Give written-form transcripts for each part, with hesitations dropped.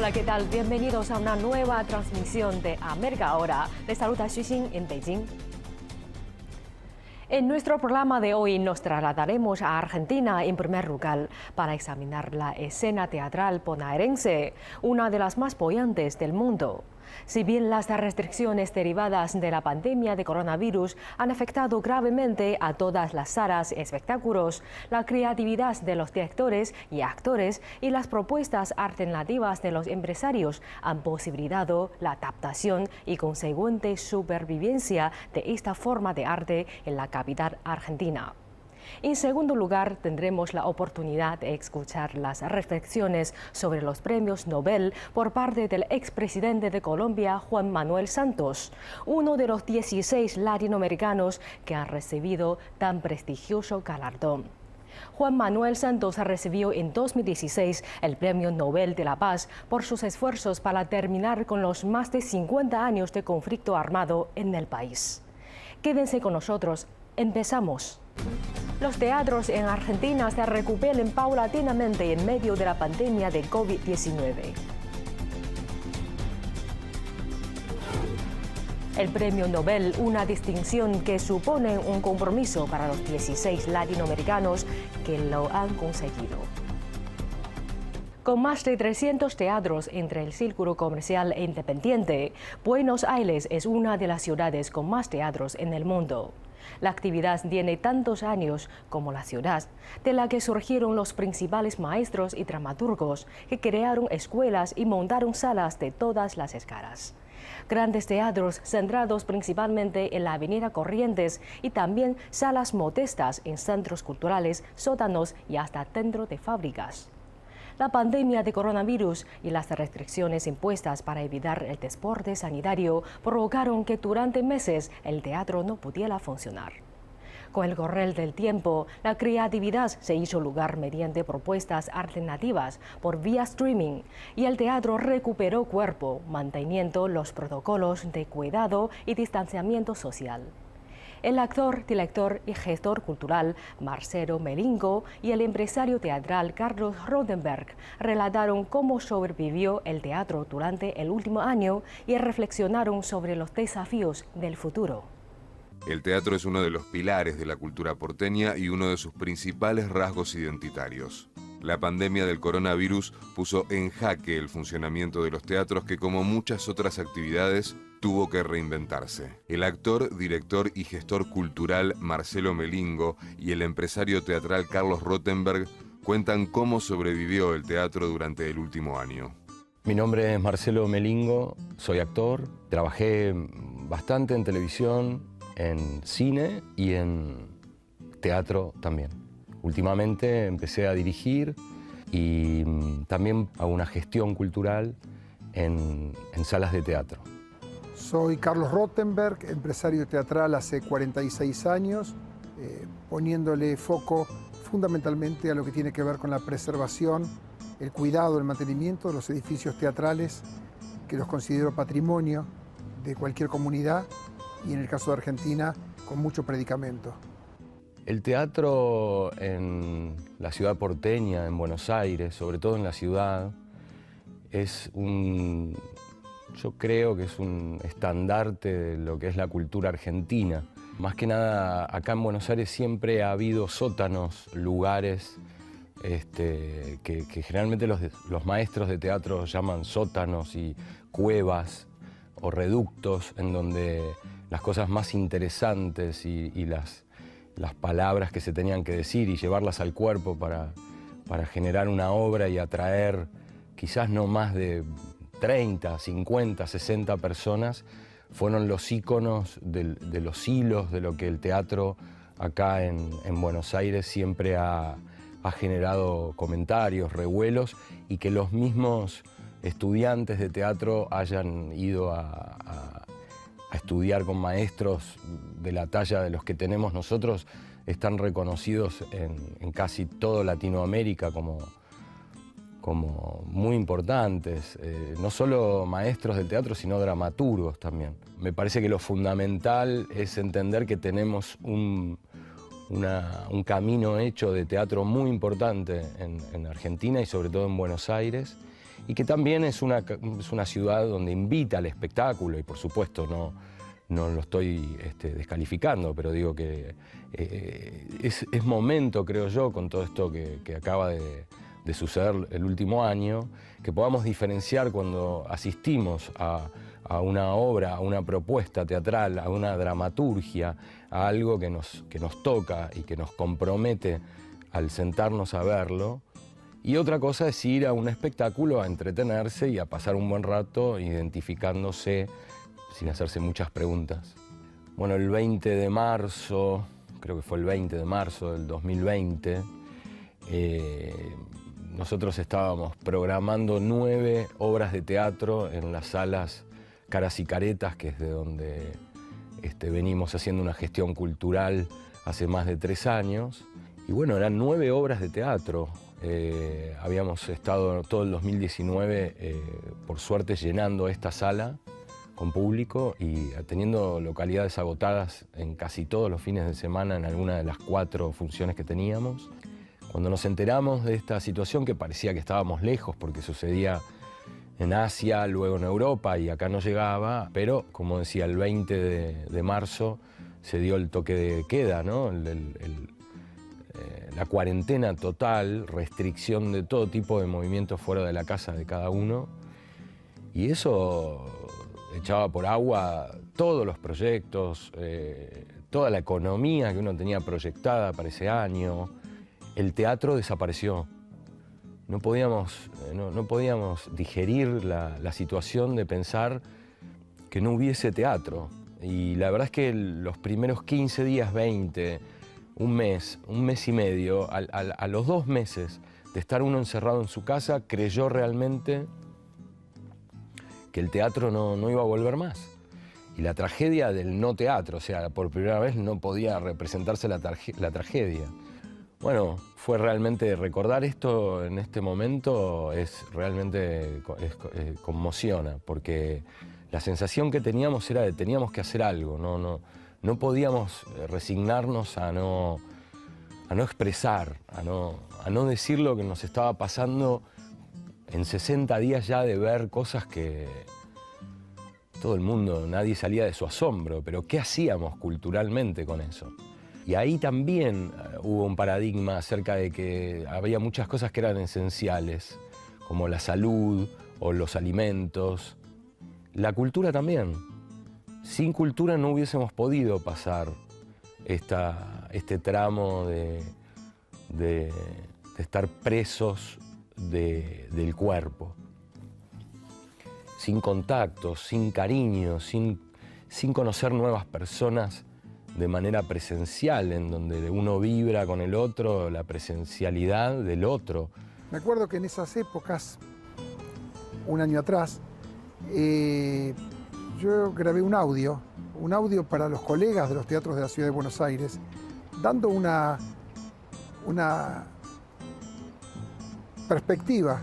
Hola, ¿qué tal? Bienvenidos a una nueva transmisión de América Ahora. Les saluda Xu Xin en Beijing. En nuestro programa de hoy nos trasladaremos a Argentina en primer lugar para examinar la escena teatral bonaerense, una de las más boyantes del mundo. Si bien las restricciones derivadas de la pandemia de coronavirus han afectado gravemente a todas las salas y espectáculos, la creatividad de los directores y actores y las propuestas alternativas de los empresarios han posibilitado la adaptación y consecuente supervivencia de esta forma de arte en la capital argentina. En segundo lugar, tendremos la oportunidad de escuchar las reflexiones sobre los premios Nobel por parte del expresidente de Colombia, Juan Manuel Santos, uno de los 16 latinoamericanos que han recibido tan prestigioso galardón. Juan Manuel Santos recibió en 2016 el Premio Nobel de la Paz por sus esfuerzos para terminar con los más de 50 años de conflicto armado en el país. Quédense con nosotros. Empezamos. Los teatros en Argentina se recuperan paulatinamente en medio de la pandemia de COVID-19. El Premio Nobel, una distinción que supone un compromiso para los 16 latinoamericanos que lo han conseguido. Con más de 300 teatros entre el círculo comercial e independiente, Buenos Aires es una de las ciudades con más teatros en el mundo. La actividad tiene tantos años como la ciudad, de la que surgieron los principales maestros y dramaturgos que crearon escuelas y montaron salas de todas las escalas. Grandes teatros centrados principalmente en la Avenida Corrientes y también salas modestas en centros culturales, sótanos y hasta dentro de fábricas. La pandemia de coronavirus y las restricciones impuestas para evitar el desborde sanitario provocaron que durante meses el teatro no pudiera funcionar. Con el correr del tiempo, la creatividad se hizo lugar mediante propuestas alternativas por vía streaming y el teatro recuperó cuerpo, manteniendo los protocolos de cuidado y distanciamiento social. El actor, director y gestor cultural Marcelo Melingo y el empresario teatral Carlos Rothenberg relataron cómo sobrevivió el teatro durante el último año y reflexionaron sobre los desafíos del futuro. El teatro es uno de los pilares de la cultura porteña y uno de sus principales rasgos identitarios. La pandemia del coronavirus puso en jaque el funcionamiento de los teatros que, como muchas otras actividades, tuvo que reinventarse. El actor, director y gestor cultural Marcelo Melingo y el empresario teatral Carlos Rothenberg cuentan cómo sobrevivió el teatro durante el último año. Mi nombre es Marcelo Melingo, soy actor, trabajé bastante en televisión, en cine y en teatro también. Últimamente empecé a dirigir y también hago una gestión cultural en salas de teatro. Soy Carlos Rothenberg, empresario teatral hace 46 años, poniéndole foco fundamentalmente a lo que tiene que ver con la preservación, el cuidado, el mantenimiento de los edificios teatrales, que los considero patrimonio de cualquier comunidad y en el caso de Argentina, con mucho predicamento. El teatro en la ciudad porteña, en Buenos Aires, sobre todo en la ciudad, yo creo que es un estandarte de lo que es la cultura argentina. Más que nada, acá en Buenos Aires siempre ha habido sótanos, lugares que generalmente los maestros de teatro llaman sótanos y cuevas o reductos, en donde las cosas más interesantes y las palabras que se tenían que decir y llevarlas al cuerpo para generar una obra y atraer quizás no más de 30, 50, 60 personas, fueron los íconos de los hilos de lo que el teatro acá en Buenos Aires siempre ha generado comentarios, revuelos, y que los mismos estudiantes de teatro hayan ido a estudiar con maestros de la talla de los que tenemos nosotros, están reconocidos en casi toda Latinoamérica como muy importantes, no solo maestros del teatro, sino dramaturgos también. Me parece que lo fundamental es entender que tenemos un camino hecho de teatro muy importante en Argentina y sobre todo en Buenos Aires, y que también es una ciudad donde invita al espectáculo, y por supuesto no lo estoy descalificando, pero digo que es momento, creo yo, con todo esto que acaba de suceder el último año, que podamos diferenciar cuando asistimos a una obra, a una propuesta teatral, a una dramaturgia, a algo que nos toca y que nos compromete al sentarnos a verlo. Y otra cosa es ir a un espectáculo a entretenerse y a pasar un buen rato identificándose sin hacerse muchas preguntas. Bueno, el 20 de marzo, creo que fue el 20 de marzo del 2020, nosotros estábamos programando 9 obras de teatro en las salas Caras y Caretas, que es de donde venimos haciendo una gestión cultural hace más de 3 años. Y bueno, eran 9 obras de teatro. Habíamos estado todo el 2019, por suerte, llenando esta sala con público y teniendo localidades agotadas en casi todos los fines de semana en alguna de las 4 funciones que teníamos. Cuando nos enteramos de esta situación, que parecía que estábamos lejos porque sucedía en Asia, luego en Europa y acá no llegaba, pero como decía, el 20 de marzo se dio el toque de queda, ¿no? La cuarentena total, restricción de todo tipo de movimientos fuera de la casa de cada uno, y eso echaba por agua todos los proyectos, toda la economía que uno tenía proyectada para ese año. El teatro desapareció. No podíamos digerir la situación de pensar que no hubiese teatro. Y la verdad es que los primeros 15 días, 20, un mes y medio, a los 2 meses de estar uno encerrado en su casa, creyó realmente que el teatro no iba a volver más. Y la tragedia del no teatro, o sea, por primera vez no podía representarse la tragedia. Bueno, fue realmente, recordar esto en este momento realmente conmociona, porque la sensación que teníamos era de teníamos que hacer algo, no podíamos resignarnos a no expresar, a no decir lo que nos estaba pasando en 60 días ya de ver cosas que todo el mundo, nadie salía de su asombro, pero ¿qué hacíamos culturalmente con eso? Y ahí también hubo un paradigma acerca de que había muchas cosas que eran esenciales, como la salud o los alimentos. La cultura también. Sin cultura no hubiésemos podido pasar este tramo de estar presos del cuerpo. Sin contactos, sin cariño, sin conocer nuevas personas de manera presencial, en donde uno vibra con el otro, la presencialidad del otro. Me acuerdo que en esas épocas, un año atrás, yo grabé un audio para los colegas de los teatros de la Ciudad de Buenos Aires, dando una perspectiva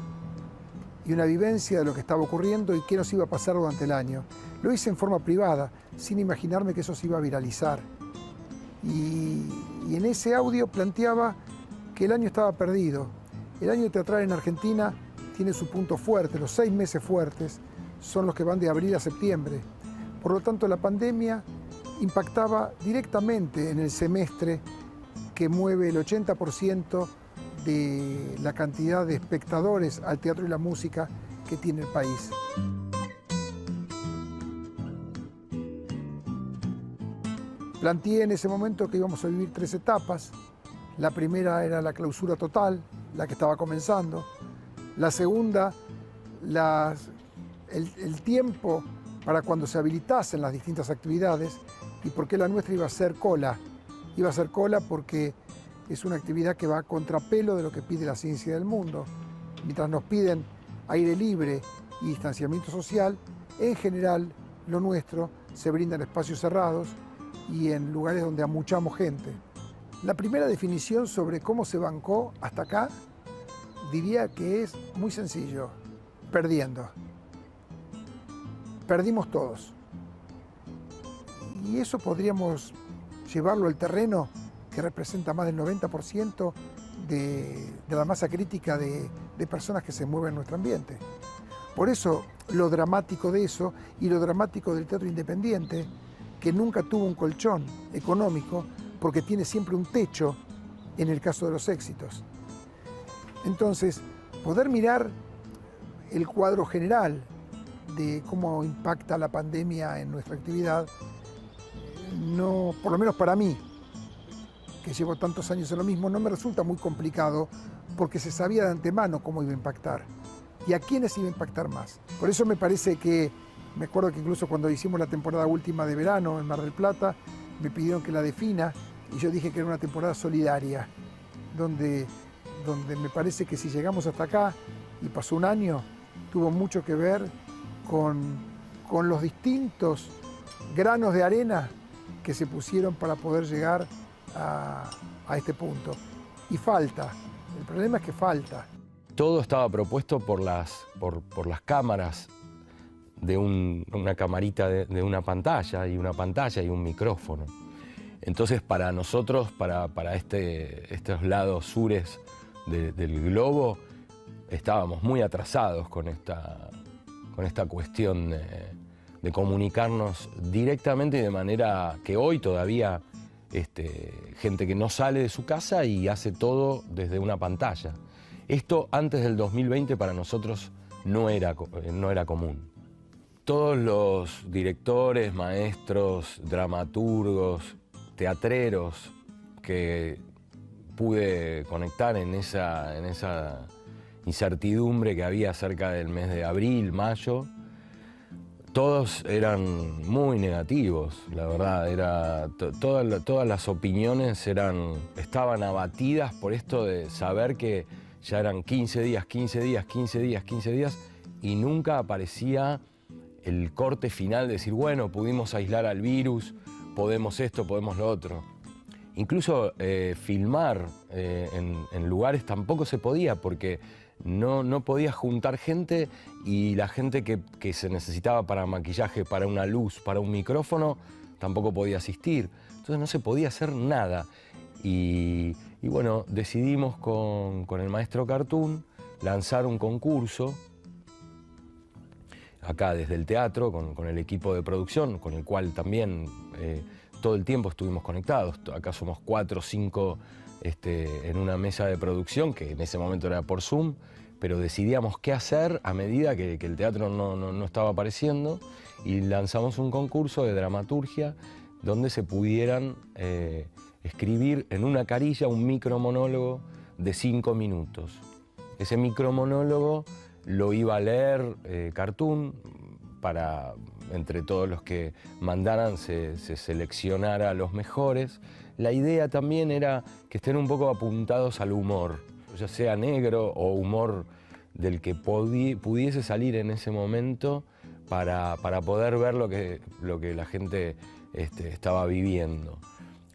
y una vivencia de lo que estaba ocurriendo y qué nos iba a pasar durante el año. Lo hice en forma privada, sin imaginarme que eso se iba a viralizar. Y en ese audio planteaba que el año estaba perdido. El año teatral en Argentina tiene su punto fuerte, los 6 meses fuertes son los que van de abril a septiembre. Por lo tanto, la pandemia impactaba directamente en el semestre que mueve el 80% de la cantidad de espectadores al teatro y la música que tiene el país. Planteé en ese momento que íbamos a vivir 3 etapas. La primera era la clausura total, la que estaba comenzando. La segunda, el tiempo para cuando se habilitasen las distintas actividades, y por qué la nuestra iba a ser cola. Iba a ser cola porque es una actividad que va a contrapelo de lo que pide la ciencia del mundo. Mientras nos piden aire libre y distanciamiento social, en general lo nuestro se brinda en espacios cerrados y en lugares donde amuchamos gente. La primera definición sobre cómo se bancó hasta acá, diría que es muy sencillo: perdiendo. Perdimos todos. Y eso podríamos llevarlo al terreno que representa más del 90% de la masa crítica de personas que se mueven en nuestro ambiente. Por eso lo dramático de eso y lo dramático del teatro independiente, que nunca tuvo un colchón económico porque tiene siempre un techo en el caso de los éxitos. Entonces, poder mirar el cuadro general de cómo impacta la pandemia en nuestra actividad, no, por lo menos para mí, que llevo tantos años en lo mismo, no me resulta muy complicado porque se sabía de antemano cómo iba a impactar y a quiénes iba a impactar más. Por eso me parece que, me acuerdo que incluso cuando hicimos la temporada última de verano en Mar del Plata, me pidieron que la defina y yo dije que era una temporada solidaria, donde me parece que si llegamos hasta acá y pasó un año, tuvo mucho que ver con los distintos granos de arena que se pusieron para poder llegar a este punto. Y falta, el problema es que falta. Todo estaba propuesto por las cámaras de una camarita de una pantalla y un micrófono. Entonces para nosotros, para estos lados sures del globo, estábamos muy atrasados con esta cuestión de comunicarnos directamente y de manera que hoy todavía gente que no sale de su casa y hace todo desde una pantalla. Esto antes del 2020 para nosotros no era común. Todos los directores, maestros, dramaturgos, teatreros que pude conectar en esa incertidumbre que había cerca del mes de abril, mayo, todos eran muy negativos, la verdad. Todas las opiniones estaban abatidas por esto de saber que ya eran 15 días y nunca aparecía el corte final de decir, bueno, pudimos aislar al virus, podemos esto, podemos lo otro. Incluso filmar en lugares tampoco se podía porque no podía juntar gente y la gente que se necesitaba para maquillaje, para una luz, para un micrófono, tampoco podía asistir. Entonces no se podía hacer nada. Y bueno, decidimos con el maestro Cartoon lanzar un concurso acá desde el teatro, con el equipo de producción, con el cual también todo el tiempo estuvimos conectados. Acá somos 4 o 5 en una mesa de producción, que en ese momento era por Zoom, pero decidíamos qué hacer a medida que el teatro no estaba apareciendo y lanzamos un concurso de dramaturgia donde se pudieran escribir en una carilla un micromonólogo de 5 minutos. Ese micromonólogo lo iba a leer Cartoon para, entre todos los que mandaran, se seleccionara a los mejores. La idea también era que estén un poco apuntados al humor, ya sea negro o humor del que pudiese salir en ese momento para poder ver lo que la gente estaba viviendo.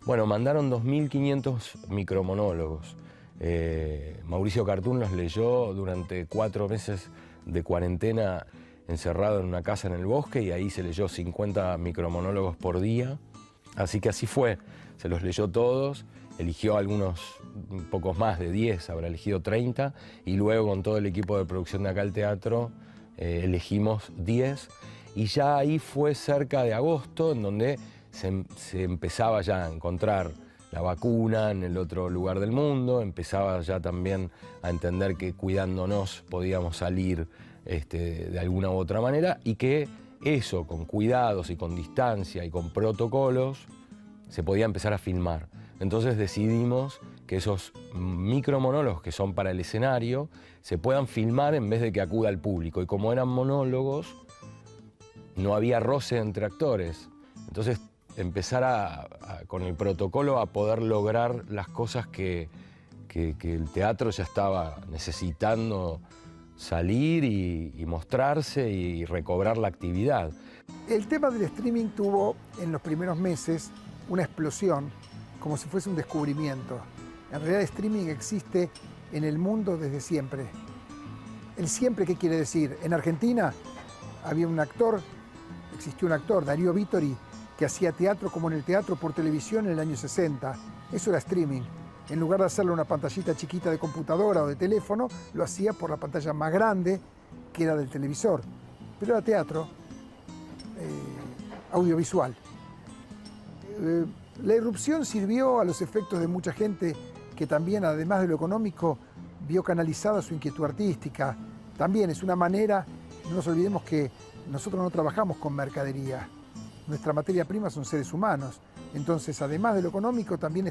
Bueno, mandaron 2.500 micromonólogos. Mauricio Cartoon los leyó durante 4 meses de cuarentena encerrado en una casa en el bosque y ahí se leyó 50 micromonólogos por día. Así que así fue, se los leyó todos, eligió algunos, pocos más de 10, habrá elegido 30 y luego con todo el equipo de producción de acá al teatro elegimos 10 y ya ahí fue cerca de agosto en donde se empezaba ya a encontrar la vacuna en el otro lugar del mundo, empezaba ya también a entender que cuidándonos podíamos salir de alguna u otra manera y que eso, con cuidados y con distancia y con protocolos, se podía empezar a filmar. Entonces decidimos que esos micromonólogos que son para el escenario se puedan filmar en vez de que acuda al público. Y como eran monólogos, no había roce entre actores. Entonces empezar con el protocolo a poder lograr las cosas que el teatro ya estaba necesitando salir y mostrarse y recobrar la actividad. El tema del streaming tuvo en los primeros meses una explosión, como si fuese un descubrimiento. En realidad el streaming existe en el mundo desde siempre. ¿El siempre qué quiere decir? En Argentina existió un actor, Darío Vittori, que hacía teatro como en el teatro por televisión en el año 60. Eso era streaming. En lugar de hacerlo en una pantallita chiquita de computadora o de teléfono, lo hacía por la pantalla más grande que era del televisor, pero era teatro audiovisual. La irrupción sirvió a los efectos de mucha gente que también, además de lo económico, vio canalizada su inquietud artística. También es una manera, no nos olvidemos que nosotros no trabajamos con mercadería. Nuestra materia prima son seres humanos. Entonces, además de lo económico, también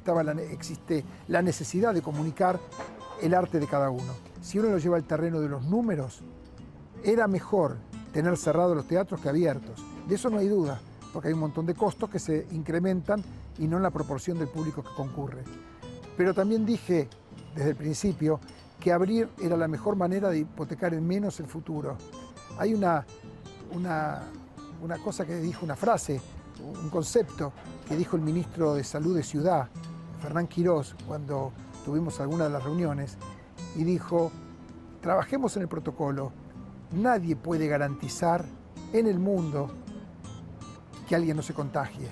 existe la necesidad de comunicar el arte de cada uno. Si uno lo lleva al terreno de los números, era mejor tener cerrados los teatros que abiertos. De eso no hay duda, porque hay un montón de costos que se incrementan y no en la proporción del público que concurre. Pero también dije desde el principio que abrir era la mejor manera de hipotecar en menos el futuro. Hay una cosa que dijo, una frase, un concepto que dijo el ministro de Salud de Ciudad, Fernán Quirós, cuando tuvimos alguna de las reuniones, y dijo: trabajemos en el protocolo. Nadie puede garantizar en el mundo que alguien no se contagie,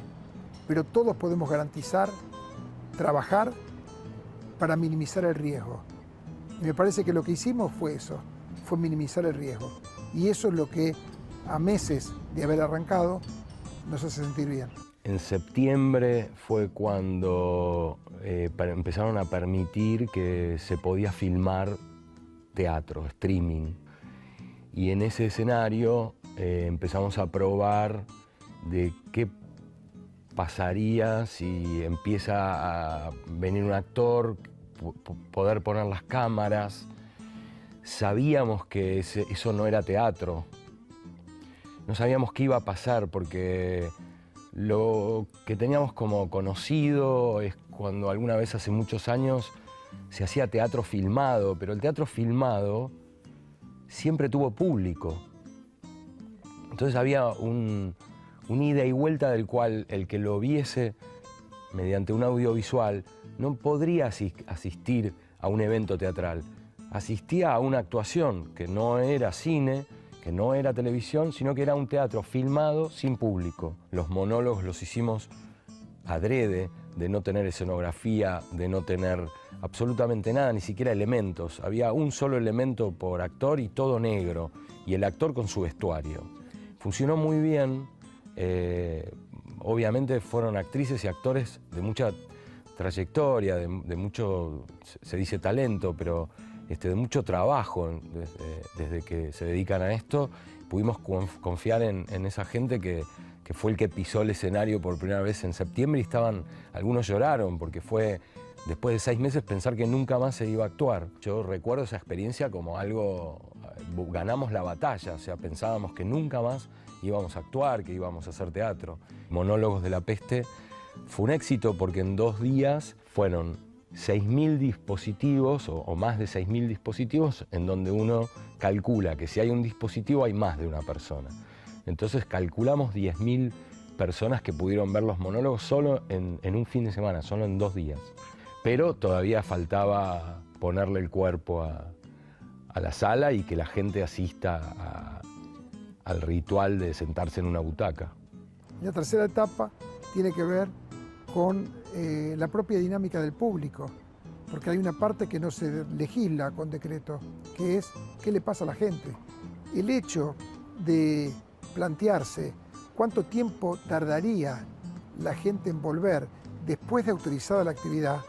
pero todos podemos garantizar trabajar para minimizar el riesgo. Y me parece que lo que hicimos fue eso, fue minimizar el riesgo. Y eso es lo que, a meses de haber arrancado, nos hace sentir bien. En septiembre fue cuando empezaron a permitir que se podía filmar teatro, streaming. Y en ese escenario empezamos a probar de qué pasaría si empieza a venir un actor, poder poner las cámaras. Sabíamos que eso no era teatro. No sabíamos qué iba a pasar porque lo que teníamos como conocido es cuando alguna vez hace muchos años se hacía teatro filmado, pero el teatro filmado siempre tuvo público. Entonces había un ida y vuelta del cual el que lo viese mediante un audiovisual no podría asistir a un evento teatral. Asistía a una actuación que no era cine, que no era televisión, sino que era un teatro filmado sin público. Los monólogos los hicimos adrede, de no tener escenografía, de no tener absolutamente nada, ni siquiera elementos. Había un solo elemento por actor y todo negro, y el actor con su vestuario. Funcionó muy bien. Obviamente fueron actrices y actores de mucha trayectoria, de mucho, se dice talento, pero de mucho trabajo desde que se dedican a esto. Pudimos confiar en esa gente que fue el que pisó el escenario por primera vez en septiembre, y algunos lloraron porque fue, después de 6 meses, pensar que nunca más se iba a actuar. Yo recuerdo esa experiencia como algo, ganamos la batalla, o sea, pensábamos que nunca más íbamos a actuar, que íbamos a hacer teatro. Monólogos de la Peste fue un éxito porque en 2 días fueron 6.000 dispositivos o más de 6.000 dispositivos, en donde uno calcula que si hay un dispositivo hay más de una persona. Entonces calculamos 10.000 personas que pudieron ver los monólogos solo en un fin de semana, solo en 2 días. Pero todavía faltaba ponerle el cuerpo a la sala y que la gente asista al ritual de sentarse en una butaca. La tercera etapa tiene que ver con la propia dinámica del público, porque hay una parte que no se legisla con decreto, que es qué le pasa a la gente. El hecho de plantearse cuánto tiempo tardaría la gente en volver después de autorizada la actividad,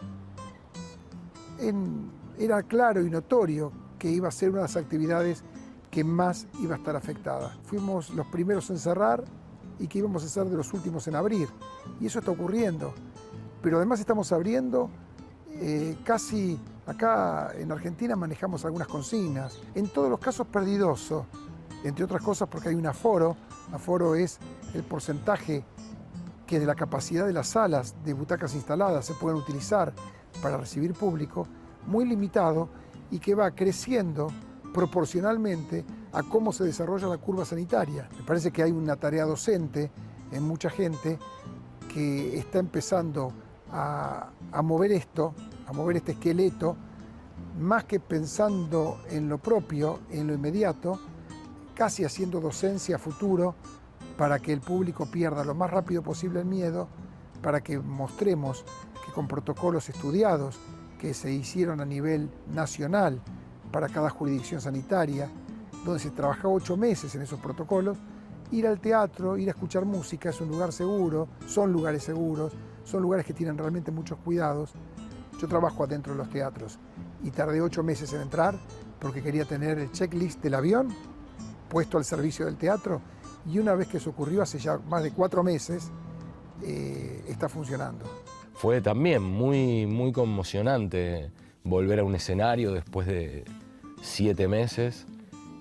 era claro y notorio que iba a ser una de las actividades que más iba a estar afectada. Fuimos los primeros en cerrar y que íbamos a ser de los últimos en abrir. Y eso está ocurriendo. Pero además estamos abriendo casi, acá en Argentina manejamos algunas consignas, en todos los casos perdidoso, entre otras cosas porque hay un aforo. Aforo es el porcentaje que de la capacidad de las salas de butacas instaladas se pueden utilizar para recibir público, muy limitado y que va creciendo proporcionalmente a cómo se desarrolla la curva sanitaria. Me parece que hay una tarea docente en mucha gente que está empezando a mover esto, a mover este esqueleto, más que pensando en lo propio, en lo inmediato, casi haciendo docencia a futuro para que el público pierda lo más rápido posible el miedo, para que mostremos que con protocolos estudiados que se hicieron a nivel nacional para cada jurisdicción sanitaria, donde se trabaja 8 meses en esos protocolos. Ir al teatro, ir a escuchar música es un lugar seguro, son lugares seguros, son lugares que tienen realmente muchos cuidados. Yo trabajo adentro de los teatros y tardé 8 meses en entrar porque quería tener el checklist del avión puesto al servicio del teatro, y una vez que eso ocurrió hace ya más de 4 meses, está funcionando. Fue también muy conmocionante volver a un escenario después de 7 meses,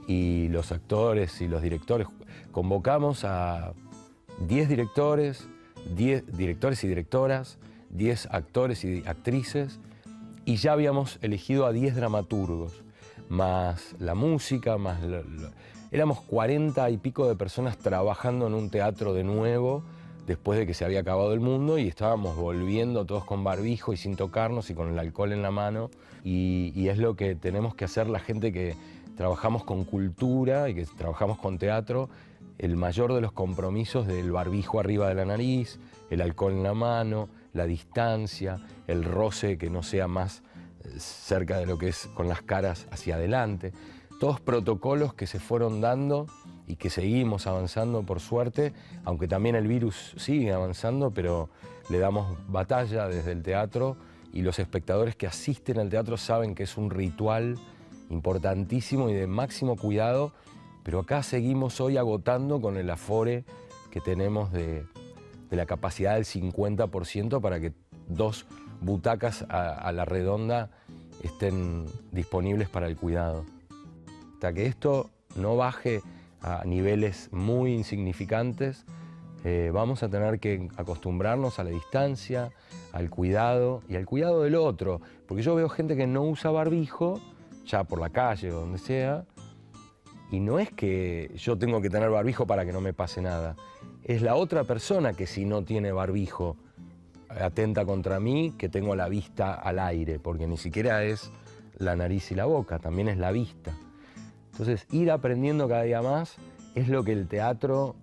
y los actores y los directores, convocamos a 10 directores, 10 directores y directoras, 10 actores y actrices, y ya habíamos elegido a 10 dramaturgos, más la música, más éramos 40 y pico de personas trabajando en un teatro de nuevo, después de que se había acabado el mundo, y estábamos volviendo todos con barbijo y sin tocarnos y con el alcohol en la mano, y es lo que tenemos que hacer la gente que trabajamos con cultura y que trabajamos con teatro, el mayor de los compromisos del barbijo arriba de la nariz, el alcohol en la mano, la distancia, el roce que no sea más cerca de lo que es con las caras hacia adelante. Todos protocolos que se fueron dando y que seguimos avanzando por suerte, aunque también el virus sigue avanzando, pero le damos batalla desde el teatro, y los espectadores que asisten al teatro saben que es un ritual importantísimo y de máximo cuidado, pero acá seguimos hoy agotando con el afore que tenemos de la capacidad del 50% para que 2 butacas a la redonda estén disponibles para el cuidado. Hasta que esto no baje a niveles muy insignificantes, vamos a tener que acostumbrarnos a la distancia, al cuidado y al cuidado del otro, porque yo veo gente que no usa barbijo, ya por la calle o donde sea, y no es que yo tengo que tener barbijo para que no me pase nada, es la otra persona que, si no tiene barbijo, atenta contra mí, que tengo la vista al aire, porque ni siquiera es la nariz y la boca, también es la vista. Entonces, ir aprendiendo cada día más es lo que el teatro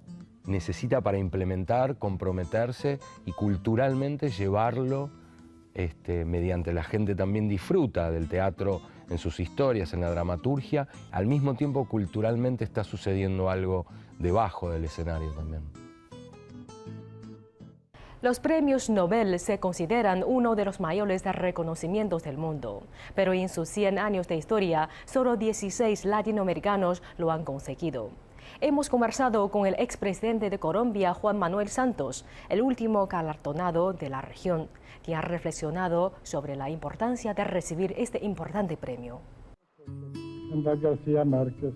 necesita para implementar, comprometerse y culturalmente llevarlo, mediante la gente también disfruta del teatro en sus historias, en la dramaturgia. Al mismo tiempo, culturalmente está sucediendo algo debajo del escenario también. Los premios Nobel se consideran uno de los mayores reconocimientos del mundo, pero en sus 100 años de historia, solo 16 latinoamericanos lo han conseguido. Hemos conversado con el expresidente de Colombia, Juan Manuel Santos, el último galardonado de la región, quien ha reflexionado sobre la importancia de recibir este importante premio. García Márquez.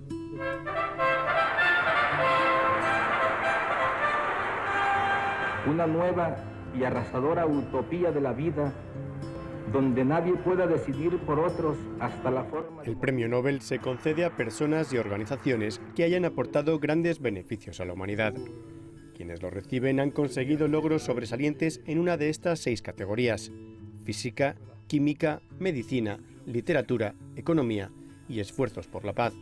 Una nueva y arrasadora utopía de la vida, donde nadie pueda decidir por otros hasta la forma... El premio Nobel se concede a personas y organizaciones que hayan aportado grandes beneficios a la humanidad. Quienes lo reciben han conseguido logros sobresalientes en una de estas 6 categorías: física, química, medicina, literatura, economía y esfuerzos por la paz.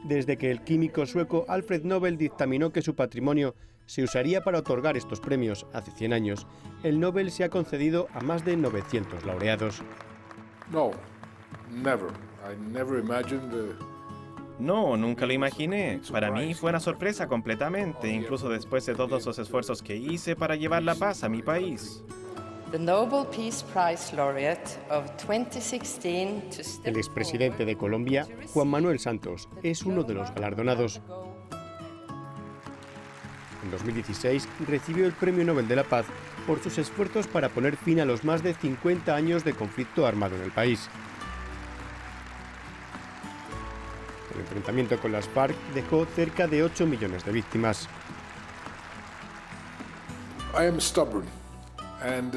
Desde que el químico sueco Alfred Nobel dictaminó que su patrimonio se usaría para otorgar estos premios hace 100 años, el Nobel se ha concedido a más de 900 laureados. No, never. I never imagined No, nunca lo imaginé. Para mí fue una sorpresa completamente, incluso después de todos los esfuerzos que hice para llevar la paz a mi país. El expresidente de Colombia, Juan Manuel Santos, es uno de los galardonados. En 2016 recibió el Premio Nobel de la Paz por sus esfuerzos para poner fin a los más de 50 años de conflicto armado en el país. El enfrentamiento con las FARC dejó cerca de 8 millones de víctimas. I am stubborn, and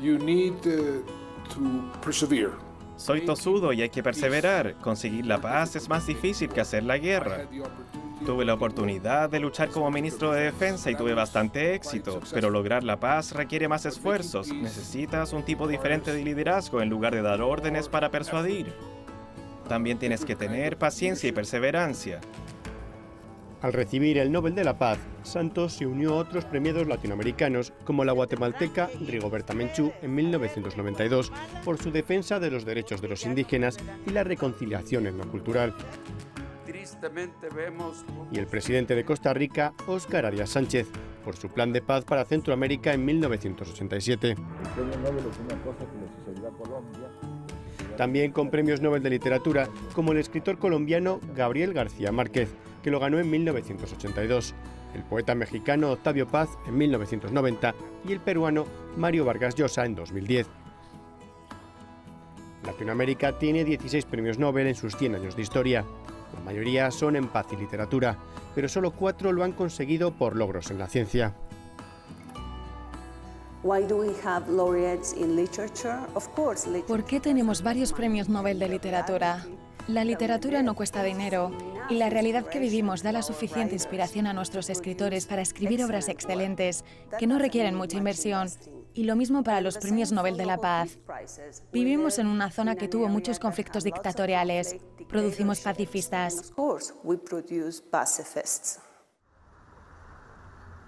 you need to persevere. Soy tosudo y hay que perseverar. Conseguir la paz es más difícil que hacer la guerra. Tuve la oportunidad de luchar como ministro de Defensa y tuve bastante éxito, pero lograr la paz requiere más esfuerzos. Necesitas un tipo diferente de liderazgo en lugar de dar órdenes para persuadir. También tienes que tener paciencia y perseverancia. Al recibir el Nobel de la Paz, Santos se unió a otros premiados latinoamericanos, como la guatemalteca Rigoberta Menchú en 1992, por su defensa de los derechos de los indígenas y la reconciliación etnocultural. tristemente vemos... Y el presidente de Costa Rica, Óscar Arias Sánchez, por su plan de paz para Centroamérica en 1987. El premio Nobel es una cosa que le sucedió a Colombia. También con premios Nobel de Literatura, como el escritor colombiano Gabriel García Márquez, que lo ganó en 1982, el poeta mexicano Octavio Paz en 1990 y el peruano Mario Vargas Llosa en 2010. Latinoamérica tiene 16 premios Nobel en sus 100 años de historia. La mayoría son en paz y literatura, pero solo 4 lo han conseguido por logros en la ciencia. ¿Por qué tenemos varios premios Nobel de literatura? La literatura no cuesta dinero y la realidad que vivimos da la suficiente inspiración a nuestros escritores para escribir obras excelentes que no requieren mucha inversión. Y lo mismo para los premios Nobel de la Paz. Vivimos en una zona que tuvo muchos conflictos dictatoriales. Producimos pacifistas.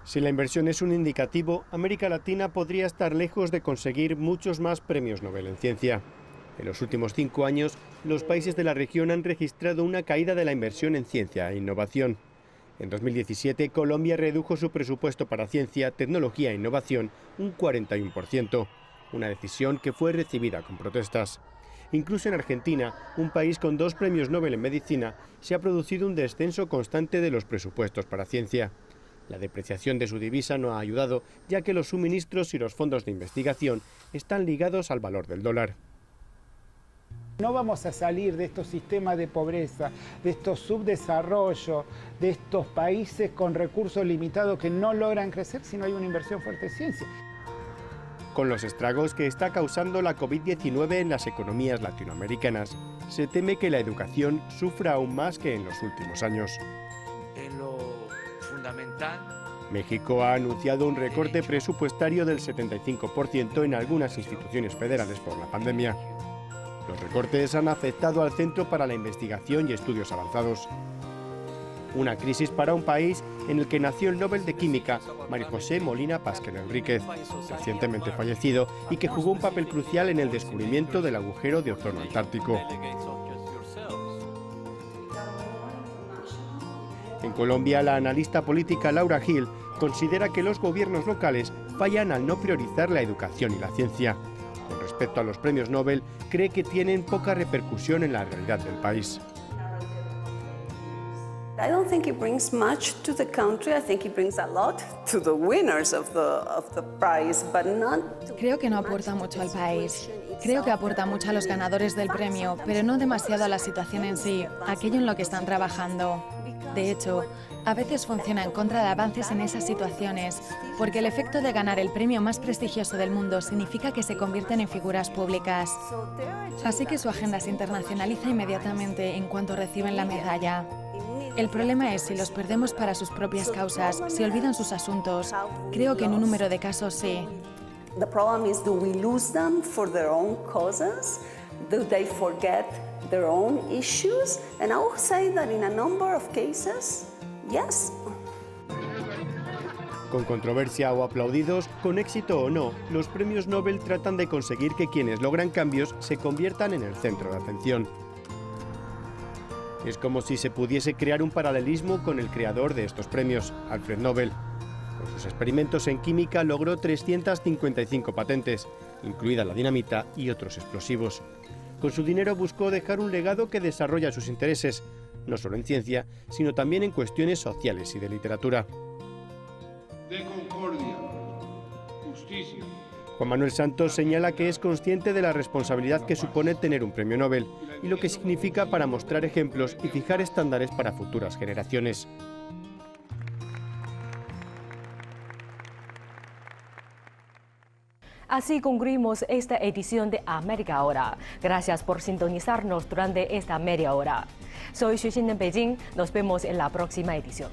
Si la inversión es un indicativo, América Latina podría estar lejos de conseguir muchos más premios Nobel en ciencia. En los últimos 5 años, los países de la región han registrado una caída de la inversión en ciencia e innovación. En 2017, Colombia redujo su presupuesto para ciencia, tecnología e innovación un 41%, una decisión que fue recibida con protestas. Incluso en Argentina, un país con 2 premios Nobel en medicina, se ha producido un descenso constante de los presupuestos para ciencia. La depreciación de su divisa no ha ayudado, ya que los suministros y los fondos de investigación están ligados al valor del dólar. No vamos a salir de estos sistemas de pobreza, de estos subdesarrollos, de estos países con recursos limitados que no logran crecer si no hay una inversión fuerte en ciencia. Con los estragos que está causando la COVID-19 en las economías latinoamericanas, se teme que la educación sufra aún más que en los últimos años. En lo fundamental... México ha anunciado un recorte presupuestario del 75% en algunas instituciones federales por la pandemia. Los recortes han afectado al Centro para la Investigación y Estudios Avanzados. Una crisis para un país en el que nació el Nobel de Química María José Molina Pasquel Enríquez, recientemente fallecido y que jugó un papel crucial en el descubrimiento del agujero de ozono antártico. En Colombia, la analista política Laura Gil considera que los gobiernos locales fallan al no priorizar la educación y la ciencia. Con respecto a los premios Nobel, cree que tienen poca repercusión en la realidad del país. Creo que no aporta mucho al país. Creo que aporta mucho a los ganadores del premio, pero no demasiado a la situación en sí, aquello en lo que están trabajando. De hecho, a veces funciona en contra de avances en esas situaciones, porque el efecto de ganar el premio más prestigioso del mundo significa que se convierten en figuras públicas. Así que su agenda se internacionaliza inmediatamente en cuanto reciben la medalla. El problema es si los perdemos para sus propias causas, si olvidan sus asuntos. Creo que en un número de casos sí. The problem is, do we lose them for their own causes? Do they forget their own issues? And I would say that in a number of cases, yes. Con controversia o aplaudidos, con éxito o no, los premios Nobel tratan de conseguir que quienes logran cambios se conviertan en el centro de atención. Es como si se pudiese crear un paralelismo con el creador de estos premios, Alfred Nobel. Con sus experimentos en química logró 355 patentes, incluida la dinamita y otros explosivos. Con su dinero buscó dejar un legado que desarrolla sus intereses, no solo en ciencia, sino también en cuestiones sociales y de literatura. De concordia, justicia. Juan Manuel Santos señala que es consciente de la responsabilidad que supone tener un premio Nobel y lo que significa para mostrar ejemplos y fijar estándares para futuras generaciones. Así concluimos esta edición de América Ahora. Gracias por sintonizarnos durante esta media hora. Soy Xu Xin en Beijing. Nos vemos en la próxima edición.